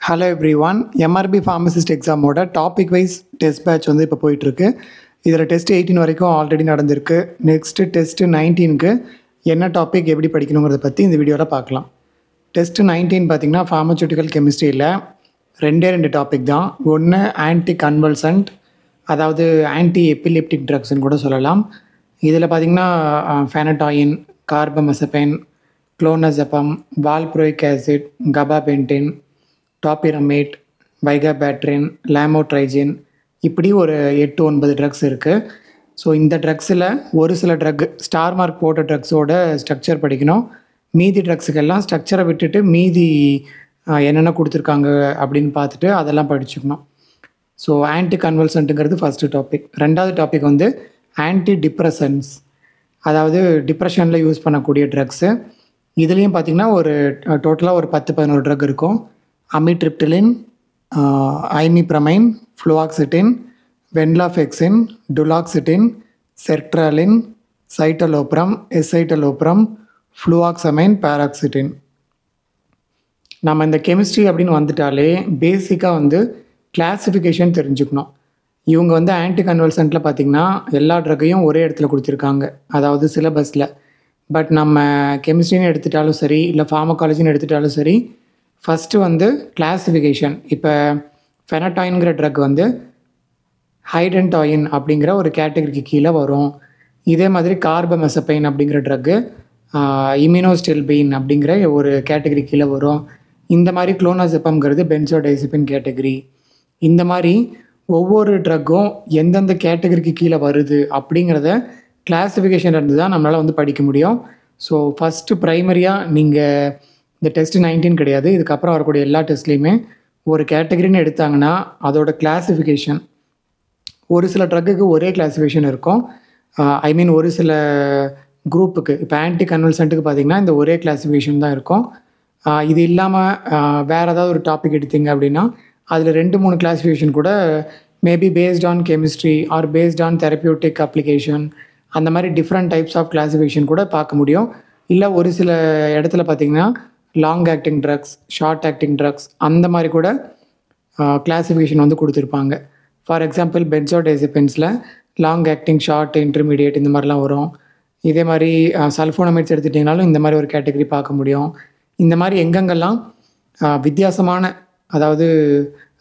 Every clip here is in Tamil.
Hello everyone. எம்ஆர்பி ஃபார்மசிஸ்ட் எக்ஸாமோட டாபிக் வைஸ் டெஸ்ட் பேட்ச் வந்து இப்போ போயிட்டுருக்கு. இதில் டெஸ்ட் 18 வரைக்கும் ஆல்ரெடி நடந்திருக்கு. நெக்ஸ்ட்டு டெஸ்ட்டு 19க்கு என்ன டாபிக் எப்படி படிக்கணுங்கிறத பற்றி இந்த வீடியோவில் பார்க்கலாம். டெஸ்ட்டு 19 பார்த்திங்கன்னா ஃபார்மசூட்டிக்கல் கெமிஸ்ட்ரியில் ரெண்டு டாபிக் தான். ஒன்று ஆன்டி கன்வல்சன்ட், அதாவது ஆன்டி எபிலெப்டிக் ட்ரக்ஸ்ன்னு கூட சொல்லலாம். இதில் பார்த்திங்கன்னா ஃபெனடாயின், கார்பமசபைன், குளோனசெபம், வால்ப்ரோயிக் ஆசிட், கபாபென்டின், டாபிரமேட், வைகாபேட்ரின், லாமோட்ரைஜின், இப்படி ஒரு 8-9 ட்ரக்ஸ் இருக்குது. ஸோ இந்த ட்ரக்ஸில் ஒரு சில ட்ரக் ஸ்டார் மார்க் போட்ட ட்ரக்ஸோட ஸ்ட்ரக்சர் படிக்கணும். மீதி ட்ரக்ஸுக்கெல்லாம் ஸ்ட்ரக்சரை விட்டுட்டு மீதி என்னென்ன கொடுத்துருக்காங்க அப்படின்னு பார்த்துட்டு அதெல்லாம் படிச்சுக்கணும். ஸோ ஆன்டி கன்வல்சன்ட்டுங்கிறது ஃபஸ்ட்டு டாபிக். ரெண்டாவது டாபிக் வந்து ஆன்டி டிப்ரெசன்ஸ், அதாவது டிப்ரெஷனில் யூஸ் பண்ணக்கூடிய ட்ரக்ஸு. இதுலேயும் பார்த்திங்கன்னா ஒரு டோட்டலாக ஒரு 10-11 ட்ரக் இருக்கும். அமிட்ரிப்டிலின், ஐமிப்ரமைன், ஃப்ளோஆக்சிட்டின், வென்லாஃபெக்சின், டுலாக்சிட்டின், செர்ட்ராலின், சைட்டலோப்ரம், எஸ்சைட்டலோப்ரம், ஃப்ளூஆக்சமைன், பேராக்சிட்டின். நம்ம இந்த கெமிஸ்ட்ரி அப்படின்னு வந்துட்டாலே பேசிக்காக வந்து கிளாஸிஃபிகேஷன் தெரிஞ்சுக்கணும். இவங்க வந்து ஆன்டி கன்வல்சன்ட்டில் பார்த்திங்கன்னா எல்லா ட்ரக்கையும் ஒரே இடத்துல கொடுத்துருக்காங்க, அதாவது சிலபஸில். பட் நம்ம கெமிஸ்ட்ரின்னு எடுத்துட்டாலும் சரி, இல்லை ஃபார்மகாலஜின்னு எடுத்துட்டாலும் சரி, ஃபஸ்ட்டு வந்து கிளாஸிஃபிகேஷன். இப்போ ஃபெனடாயின்கிற ட்ரக் வந்து ஹைடென்டாயின் அப்படிங்கிற ஒரு கேட்டகரிக்கு கீழே வரும். இதே மாதிரி கார்பமசபைன் அப்படிங்கிற ட்ரக்கு இம்யூனோஸ்டெல்பீன் அப்படிங்கிற ஒரு கேட்டகரி கீழே வரும். இந்த மாதிரி குளோனசெபம்ங்கிறது பென்சோடைசிபின் கேட்டகரி. இந்த மாதிரி ஒவ்வொரு ட்ரக்கும் எந்தெந்த கேட்டகரிக்கு கீழே வருது அப்படிங்கிறத கிளாஸிஃபிகேஷன் இருந்து தான் நம்மளால் வந்து படிக்க முடியும். ஸோ ஃபஸ்ட்டு ப்ரைமரியாக நீங்கள் இந்த டெஸ்ட்டு 19 கிடையாது, இதுக்கப்புறம் வரக்கூடிய எல்லா டெஸ்ட்லேயுமே ஒரு கேட்டகரின்னு எடுத்தாங்கன்னா அதோட கிளாஸிஃபிகேஷன், ஒரு சில ட்ரக்குக்கு ஒரே கிளாஸிஃபிகேஷன் இருக்கும். ஒரு சில குரூப்புக்கு, இப்போ ஆன்டி கன்வல்சன்ட்டுக்கு பார்த்திங்கன்னா இந்த ஒரே கிளாஸிஃபிகேஷன் தான் இருக்கும். இது இல்லாமல் வேறு ஏதாவது ஒரு டாபிக் எடுத்திங்க அப்படின்னா அதில் 2-3 கிளாஸிஃபிகேஷன் கூட maybe based on chemistry are based on therapeutic application, அந்த மாதிரி டிஃப்ரெண்ட் டைப்ஸ் ஆஃப் கிளாஸிஃபிகேஷன் கூட பார்க்க முடியும். இல்லை ஒரு சில இடத்துல பார்த்திங்கன்னா long acting drugs, short acting drugs, அந்த மாதிரி கூட கிளாஸிஃபிகேஷன் வந்து கொடுத்துருப்பாங்க. ஃபார் எக்ஸாம்பிள் பென்சோடைசிபின்ஸில் லாங் ஆக்டிங், ஷார்ட், இன்டர்மீடியேட் இந்த மாதிரிலாம் வரும். இதே மாதிரி சல்ஃபோனமைட்ஸ் எடுத்துட்டிங்கனாலும் இந்த மாதிரி ஒரு கேட்டகரி பார்க்க முடியும். இந்த மாதிரி எங்கெங்கெல்லாம் வித்தியாசமான, அதாவது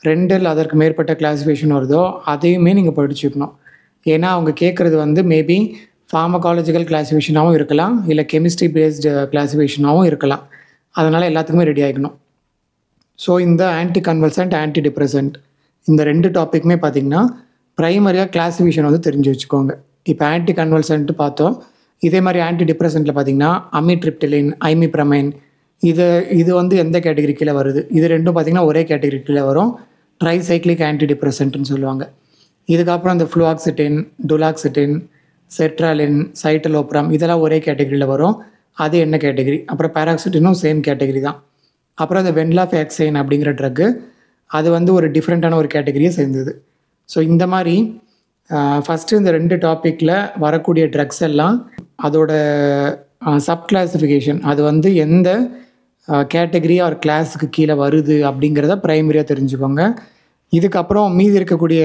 2 இல்லை அதற்கு மேற்பட்ட கிளாஸிஃபிகேஷன் வருதோ அதையுமே நீங்கள் படிச்சுக்கணும். ஏன்னா அவங்க கேட்குறது வந்து மேபி ஃபார்மகாலஜிக்கல் கிளாஸிஃபிகேஷனாகவும் இருக்கலாம், இல்லை கெமிஸ்ட்ரி பேஸ்டு கிளாஸிஃபிகேஷனாகவும் இருக்கலாம். அதனால் எல்லாத்துக்குமே ரெடி ஆகிக்கணும். ஸோ இந்த ஆன்டி கன்வல்சன்ட், ஆன்டி டிப்ரெசன்ட் இந்த 2 டாப்பிக்குமே பார்த்திங்கன்னா ப்ரைமரியாக கிளாஸிஃபிகேஷன் வந்து தெரிஞ்சு வச்சுக்கோங்க. இப்போ ஆன்டி கன்வல்சன்ட்டு பார்த்தோம். இதே மாதிரி ஆன்டி டிப்ரெசன்ட்டில் பார்த்திங்கன்னா அமிட்ரிப்டிலின், ஐமிப்ரமைன், இது வந்து எந்த கேட்டகரி கீழே வருது? இது ரெண்டும் பார்த்திங்கன்னா ஒரே கேட்டகரி கீழே வரும். ட்ரைசைக்ளிக் ஆன்டி டிப்ரெசன்ட்னு சொல்லுவாங்க. இதுக்கப்புறம் இந்த ஃப்ளூஆக்சிட்டின், டுலாக்சிட்டின், செர்ட்ராலின், சைட்டலோப்ரம் இதெல்லாம் ஒரே கேட்டகரியில் வரும். அது என்ன கேட்டகரி? அப்புறம் பேராக்சிட்டினும் சேம் கேட்டகரி தான். அப்புறம் இந்த வென்லாஃபெக்சைன் அப்படிங்கிற ட்ரக்கு, அது வந்து ஒரு டிஃப்ரெண்ட்டான ஒரு கேட்டகரியை சேர்ந்தது. ஸோ இந்த மாதிரி ஃபஸ்ட்டு இந்த 2 டாப்பிக்கில் வரக்கூடிய ட்ரக்ஸ் எல்லாம் அதோட சப் கிளாஸிஃபிகேஷன், அது வந்து எந்த கேட்டகரி ஆர் கிளாஸுக்கு கீழே வருது அப்படிங்கிறத ப்ரைமரியாக தெரிஞ்சுக்கோங்க. இதுக்கப்புறம் மீதி இருக்கக்கூடிய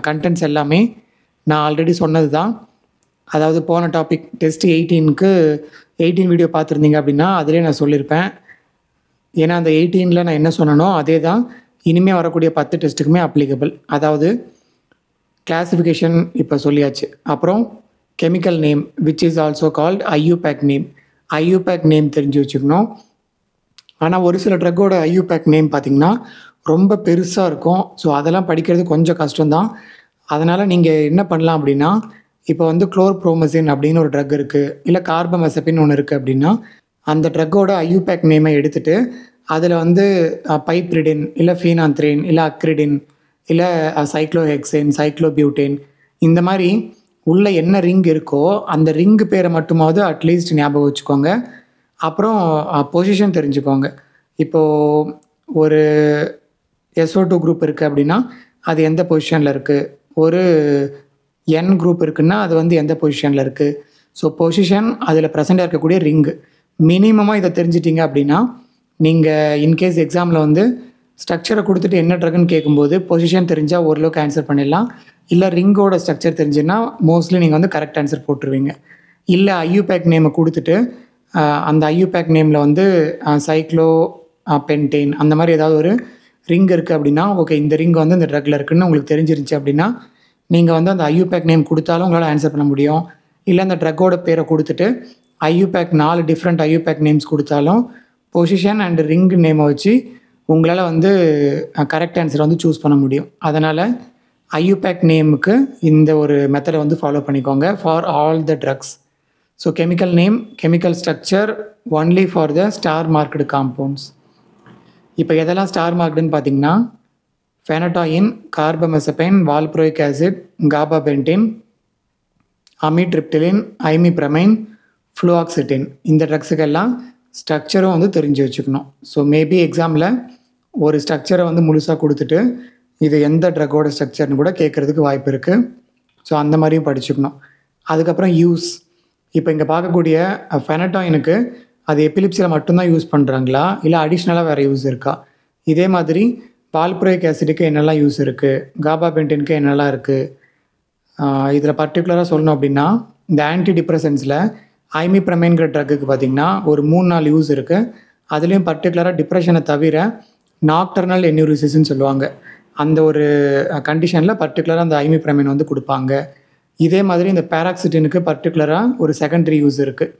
கண்டென்ட்ஸ் எல்லாமே நான் ஆல்ரெடி சொன்னது தான். அதாவது போன டாபிக் டெஸ்ட்டு 18க்கு 18 வீடியோ பார்த்துருந்தீங்க அப்படின்னா அதிலே நான் சொல்லியிருப்பேன். ஏன்னா அந்த 18ல் நான் என்ன சொன்னனோ அதே தான் இனிமேல் வரக்கூடிய 10 டெஸ்ட்டுக்குமே அப்ளிகபிள். அதாவது கிளாஸிஃபிகேஷன் இப்போ சொல்லியாச்சு. அப்புறம் chemical name which is also called IUPAC name. IUPAC name தெரிஞ்சு வச்சுக்கணும். ஆனால் ஒரு சில ட்ரக்கோட ஐயூபேக் நேம் பார்த்திங்கன்னா ரொம்ப பெருசாக இருக்கும். ஸோ அதெல்லாம் படிக்கிறது கொஞ்சம் கஷ்டம்தான். அதனால் நீங்கள் என்ன பண்ணலாம் அப்படின்னா, இப்போ வந்து குளோர்ப்ரோமசின் அப்படின்னு ஒரு ட்ரக் இருக்குது, இல்லை கார்பமசபின் ஒன்று இருக்குது அப்படின்னா அந்த ட்ரக்கோட ஐயூபேக் நேமை எடுத்துகிட்டு அதில் வந்து பைப்ரிடின், இல்லை ஃபீனாந்த்ரின், இல்லை அக்ரிடின், இல்லை சைக்ளோஹெக்சேன், சைக்ளோபியூட்டேன், இந்த மாதிரி உள்ள என்ன ரிங் இருக்கோ அந்த ரிங்கு பேரை மட்டுமாவது அட்லீஸ்ட் ஞாபகம் வச்சுக்கோங்க. அப்புறம் பொசிஷன் தெரிஞ்சுக்கோங்க. இப்போது ஒரு SO2 குரூப் இருக்குது அப்படின்னா அது எந்த பொசிஷனில் இருக்குது, ஒரு N குரூப் இருக்குன்னா அது வந்து எந்த பொசிஷனில் இருக்குது. ஸோ பொசிஷன், அதில் ப்ரெசென்ட்டாக இருக்கக்கூடிய ரிங்கு, மினிமமாக இதை தெரிஞ்சிட்டிங்க அப்படின்னா நீங்கள் இன்கேஸ் எக்ஸாமில் வந்து ஸ்ட்ரக்சரை கொடுத்துட்டு என்ன ட்ரக்குன்னு கேட்கும்போது பொசிஷன் தெரிஞ்சால் ஓரளவுக்கு ஆன்சர் பண்ணிடலாம். இல்லை ரிங்கோட ஸ்ட்ரக்சர் தெரிஞ்சுன்னா மோஸ்ட்லி நீங்கள் வந்து கரெக்ட் ஆன்சர் போட்டுருவீங்க. இல்லை ஐயூபேக் நேமை கொடுத்துட்டு அந்த ஐயூபேக் நேமில் வந்து சைக்ளோ பென்டேன் அந்த மாதிரி ஏதாவது ஒரு ரிங் இருக்குது அப்படின்னா, ஓகே இந்த ரிங் வந்து இந்த ட்ரக்கில் இருக்குதுன்னு உங்களுக்கு தெரிஞ்சிருந்துச்சு அப்படின்னா நீங்கள் வந்து அந்த ஐயூபேக் நேம் கொடுத்தாலும் உங்களால் ஆன்சர் பண்ண முடியும். இல்லை அந்த ட்ரக்கோட பேரை கொடுத்துட்டு ஐயூபேக் 4 டிஃப்ரெண்ட் ஐயூபேக் நேம்ஸ் கொடுத்தாலும் பொசிஷன் அண்ட் ரிங் நேமை வச்சு உங்களால் வந்து கரெக்ட் ஆன்சர் வந்து சூஸ் பண்ண முடியும். அதனால் ஐயூபேக் நேமுக்கு இந்த ஒரு மெத்தடை வந்து ஃபாலோ பண்ணிக்கோங்க for all the drugs. So chemical name, chemical structure only for the star marked compounds. இப்போ எதெல்லாம் ஸ்டார் மார்க்டுன்னு பார்த்தீங்கன்னா ஃபெனடாயின், கார்பமெசபைன், வால்ப்ரோயிக் ஆசிட், காபாபென்டின், அமிட்ரிப்டிலின், ஐமிப்ரமைன், ஃப்ளூஆக்சிட்டின் இந்த ட்ரக்ஸுக்கெல்லாம் ஸ்ட்ரக்சரும் வந்து தெரிஞ்சு வச்சுக்கணும். ஸோ மேபி எக்ஸாமில் ஒரு ஸ்ட்ரக்சரை வந்து முழுசாக கொடுத்துட்டு இது எந்த ட்ரக்கோட ஸ்ட்ரக்சர்னு கூட கேட்குறதுக்கு வாய்ப்பு இருக்குது. ஸோ அந்த மாதிரியும் படிச்சுக்கணும். அதுக்கப்புறம் யூஸ். இப்போ இங்கே பார்க்கக்கூடிய ஃபெனடாயினுக்கு அது எபிலிப்சியில் மட்டும்தான் யூஸ் பண்ணுறாங்களா இல்லை அடிஷ்னலாக வேறு யூஸ் இருக்கா? இதே மாதிரி வால்ப்ரோயிக் ஆசிடுக்கு என்னெல்லாம் யூஸ் இருக்குது, காபாபென்டினுக்கு என்னெல்லாம் இருக்குது? இதில் பர்டிகுலராக சொல்லணும் அப்படின்னா இந்த ஆன்டி டிப்ரெசன்ஸில் ஐமிப்ரமைன்கிற ட்ரக்குக்கு பார்த்திங்கன்னா ஒரு 3-4 யூஸ் இருக்குது. அதுலேயும் பர்டிகுலராக டிப்ரெஷனை தவிர நாக்டர்னல் என்யூரிசிஸ்ன்னு சொல்லுவாங்க. அந்த ஒரு கண்டிஷனில் பர்டிகுலராக அந்த ஐமிப்ரமைன் வந்து கொடுப்பாங்க. இதே மாதிரி இந்த பேராக்சிட்டினுக்கு பர்டிகுலராக ஒரு செகண்டரி யூஸ் இருக்குது.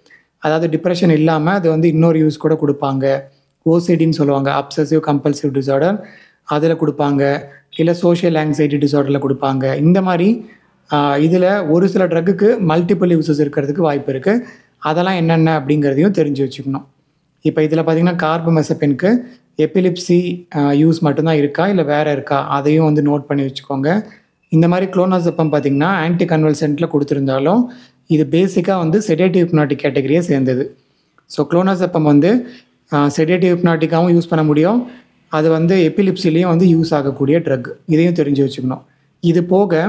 அதாவது டிப்ரெஷன் இல்லாமல் அது வந்து இன்னொரு யூஸ் கூட கொடுப்பாங்க. ஓசிடின்னு சொல்லுவாங்க, அப்சசிவ் கம்பல்சிவ் டிஸார்டர், அதில் கொடுப்பாங்க. இல்லை சோஷியல் ஆங்ஸைட்டி டிஸார்டரில் கொடுப்பாங்க. இந்த மாதிரி இதில் ஒரு சில ட்ரக்குக்கு மல்டிபிள் யூஸஸ் இருக்கிறதுக்கு வாய்ப்பு இருக்குது. அதெல்லாம் என்னென்ன அப்படிங்கிறதையும் தெரிஞ்சு வச்சுக்கணும். இப்போ இதில் பார்த்திங்கன்னா கார்பமெசபைனுக்கு எபிலிப்சி யூஸ் மட்டும்தான் இருக்கா இல்லை வேறு இருக்கா அதையும் வந்து நோட் பண்ணி வச்சுக்கோங்க. இந்த மாதிரி குளோனாசெப்பம் பார்த்திங்கன்னா ஆன்டி கன்வல்சன்ட்டில் கொடுத்துருந்தாலும் இது பேசிக்காக வந்து செடேட்டிவ் ஹிப்னாட்டிக் கேட்டகரியை சேர்ந்தது. ஸோ குளோனாசெப்பம் வந்து செடேட்டிவ் ஹிப்னாட்டிக்காகவும் யூஸ் பண்ண முடியும். அது வந்து எபிலிப்சிலையும் வந்து யூஸ் ஆகக்கூடிய ட்ரக். இதையும் தெரிஞ்சு வச்சுக்கணும். இது போக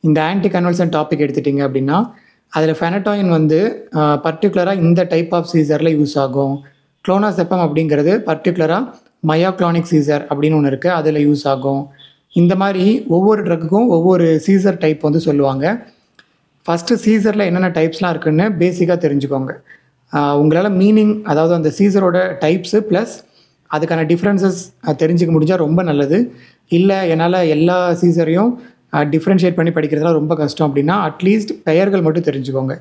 இந்த ஆன்டி கன்வல்சன் டாபிக் எடுத்துட்டிங்க அப்படின்னா அதில் ஃபெனடாயின் வந்து பர்டிகுலராக இந்த டைப் ஆஃப் சீசரில் யூஸ் ஆகும். குளோனாசெப்பம் அப்படிங்கிறது பர்டிகுலராக மயோக்ளானிக் சீசர் அப்படின்னு ஒன்று இருக்குது, அதில் யூஸ் ஆகும். இந்த மாதிரி ஒவ்வொரு ட்ரக்குக்கும் ஒவ்வொரு சீசர் டைப் வந்து சொல்லுவாங்க. ஃபஸ்ட்டு சீசரில் என்னென்ன டைப்ஸ்லாம் இருக்குதுன்னு பேசிக்காக தெரிஞ்சுக்கோங்க. உங்களால் மீனிங், அதாவது அந்த சீசரோட டைப்ஸு ப்ளஸ் அதுக்கான டிஃப்ரென்சஸ் தெரிஞ்சுக்க முடிஞ்சால் ரொம்ப நல்லது. இல்லை என்னால் எல்லா சீசரையும் டிஃப்ரென்ஷியேட் பண்ணி படிக்கிறதுலாம் ரொம்ப கஷ்டம் அப்படின்னா அட்லீஸ்ட் பெயர்கள் மட்டும் தெரிஞ்சுக்கோங்க.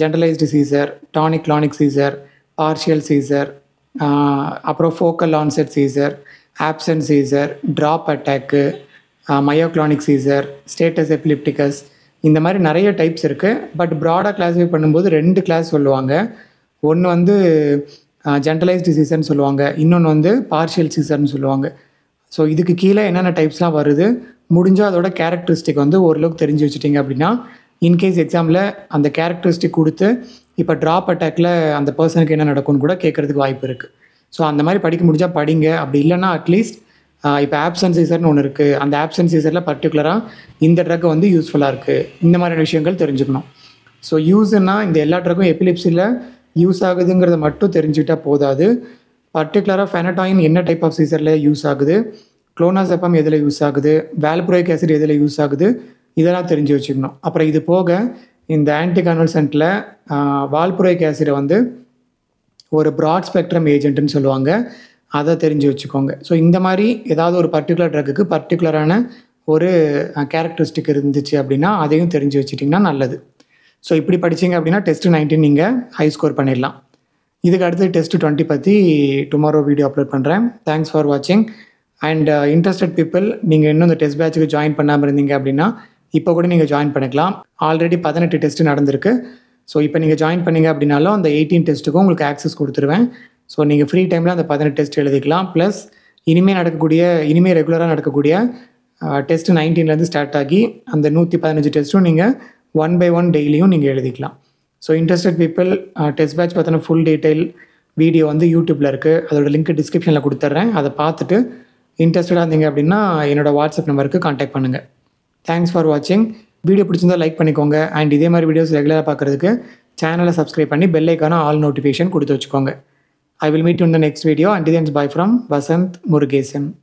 Generalised seizure, tonic clonic seizure, partial seizure, அப்புறம் focal onset seizure, absent seizure, drop attack, myoclonic seizure, status epilepticus, இந்த மாதிரி நிறைய டைப்ஸ் இருக்குது. பட் ப்ராடாக கிளாஸிஃபை பண்ணும்போது 2 கிளாஸ் சொல்லுவாங்க. ஒன்று வந்து ஜென்ரலைஸ்டு சீசர்னு சொல்லுவாங்க, இன்னொன்று வந்து பார்ஷியல் சீசர்னு சொல்லுவாங்க. ஸோ இதுக்கு கீழே என்னென்ன டைப்ஸ்லாம் வருது, முடிஞ்சால் அதோட கேரக்டரிஸ்டிக் வந்து ஓரளவுக்கு தெரிஞ்சு வச்சுட்டிங்க அப்படின்னா இன்கேஸ் எக்ஸாமில் அந்த கேரக்டரிஸ்டிக் கொடுத்து இப்போ ட்ராப் அட்டாக்கில் அந்த பர்சனுக்கு என்ன நடக்கும்னு கூட கேட்குறதுக்கு வாய்ப்பு இருக்குது. ஸோ அந்த மாதிரி படிக்க முடிஞ்சால் படிங்க. அப்படி இல்லைன்னா அட்லீஸ்ட் இப்போ ஆப்சன்ட் சீசர்னு ஒன்று இருக்குது, அந்த ஆப்சன்ட் சீசரில் பர்டிகுலராக இந்த ட்ரக் வந்து யூஸ்ஃபுல்லாக இருக்குது, இந்த மாதிரியான விஷயங்கள் தெரிஞ்சுக்கணும். ஸோ யூஸ்னால் இந்த எல்லா ட்ரக்கும் எபிலிப்சியில் யூஸ் ஆகுதுங்கிறத மட்டும் தெரிஞ்சுக்கிட்டால் போதாது. பர்டிகுலராக ஃபெனடாயின் என்ன டைப் ஆஃப் சீசரில் யூஸ் ஆகுது, குளோனாசெப்பம் எதில் யூஸ் ஆகுது, வால்ப்ரோயிக் ஆசிட் எதில் யூஸ் ஆகுது, இதெல்லாம் தெரிஞ்சு வச்சுக்கணும். அப்புறம் இது போக இந்த ஆன்டி கன்வல்சன்ட்டில் வால்ப்ரோயிக் ஆசிடை வந்து ஒரு ப்ராட் ஸ்பெக்ட்ரம் ஏஜென்ட்னு சொல்லுவாங்க, அதை தெரிஞ்சு வச்சுக்கோங்க. ஸோ இந்த மாதிரி ஏதாவது ஒரு பர்டிகுலர் ட்ரக்குக்கு பர்டிகுலரான ஒரு கேரக்டரிஸ்டிக் இருந்துச்சு அப்படின்னா அதையும் தெரிஞ்சு வச்சுட்டிங்கன்னா நல்லது. ஸோ இப்படி படிச்சிங்க அப்படின்னா டெஸ்ட்டு 19 நீங்கள் ஹை ஸ்கோர் பண்ணிடலாம். இதுக்கு அடுத்து டெஸ்ட்டு 20 பற்றி டுமாரோ வீடியோ அப்லோட் பண்ணுறேன். தேங்க்ஸ் ஃபார் வாட்சிங். அண்ட் இன்ட்ரெஸ்டட் பீப்புள், நீங்கள் இன்னும் இந்த டெஸ்ட் பேட்சுக்கு ஜாயின் பண்ணாமல் இருந்தீங்க அப்படின்னா இப்போ கூட நீங்கள் ஜாயின் பண்ணிக்கலாம். ஆல்ரெடி 18 டெஸ்ட்டு நடந்திருக்கு. ஸோ இப்போ நீங்கள் ஜாயின் பண்ணிங்க அப்படின்னாலும் அந்த 18 டெஸ்ட்டுக்கும் உங்களுக்கு ஆக்சஸ் கொடுத்துருவேன். ஸோ நீங்கள் ஃப்ரீ டைமில் அந்த 18 டெஸ்ட் எழுதிக்கலாம். ப்ளஸ் இனிமேல் ரெகுலராக நடக்கக்கூடிய டெஸ்ட்டு 19லேருந்து ஸ்டார்ட் ஆகி அந்த 115 டெஸ்ட்டும் நீங்கள் 1 by 1 டெய்லியும் நீங்கள் எழுதிக்கலாம். So interested people, test batch பார்த்தினா ஃபுல் டீட்டெயில் வீடியோ வந்து யூடியூப்பில் இருக்குது, அதோட லிங்க் டிஸ்கிரிப்ஷனில் கொடுத்துட்றேன். அதை பார்த்துட்டு இன்ட்ரெஸ்டடாக இருந்தீங்க அப்படின்னா என்னோடய வாட்ஸ்அப் நம்பருக்கு கான்டாக்ட் பண்ணுங்கள். தேங்க்ஸ் ஃபார் வாட்சிங். வீடியோ பிடிச்சிருந்தால் லைக் பண்ணிக்கோங்க. அண்ட் இதே மாதிரி வீடியோஸ் ரெகுலராக பார்க்குறதுக்கு சேனலை சப்ஸ்கிரைப் பண்ணி பெல் ஐக்கான ஆல் நோட்டிஃபிகேஷன் கொடுத்து வச்சுக்கோங்க. I will meet you in the next video. Until then, bye from Vasant Murugesan.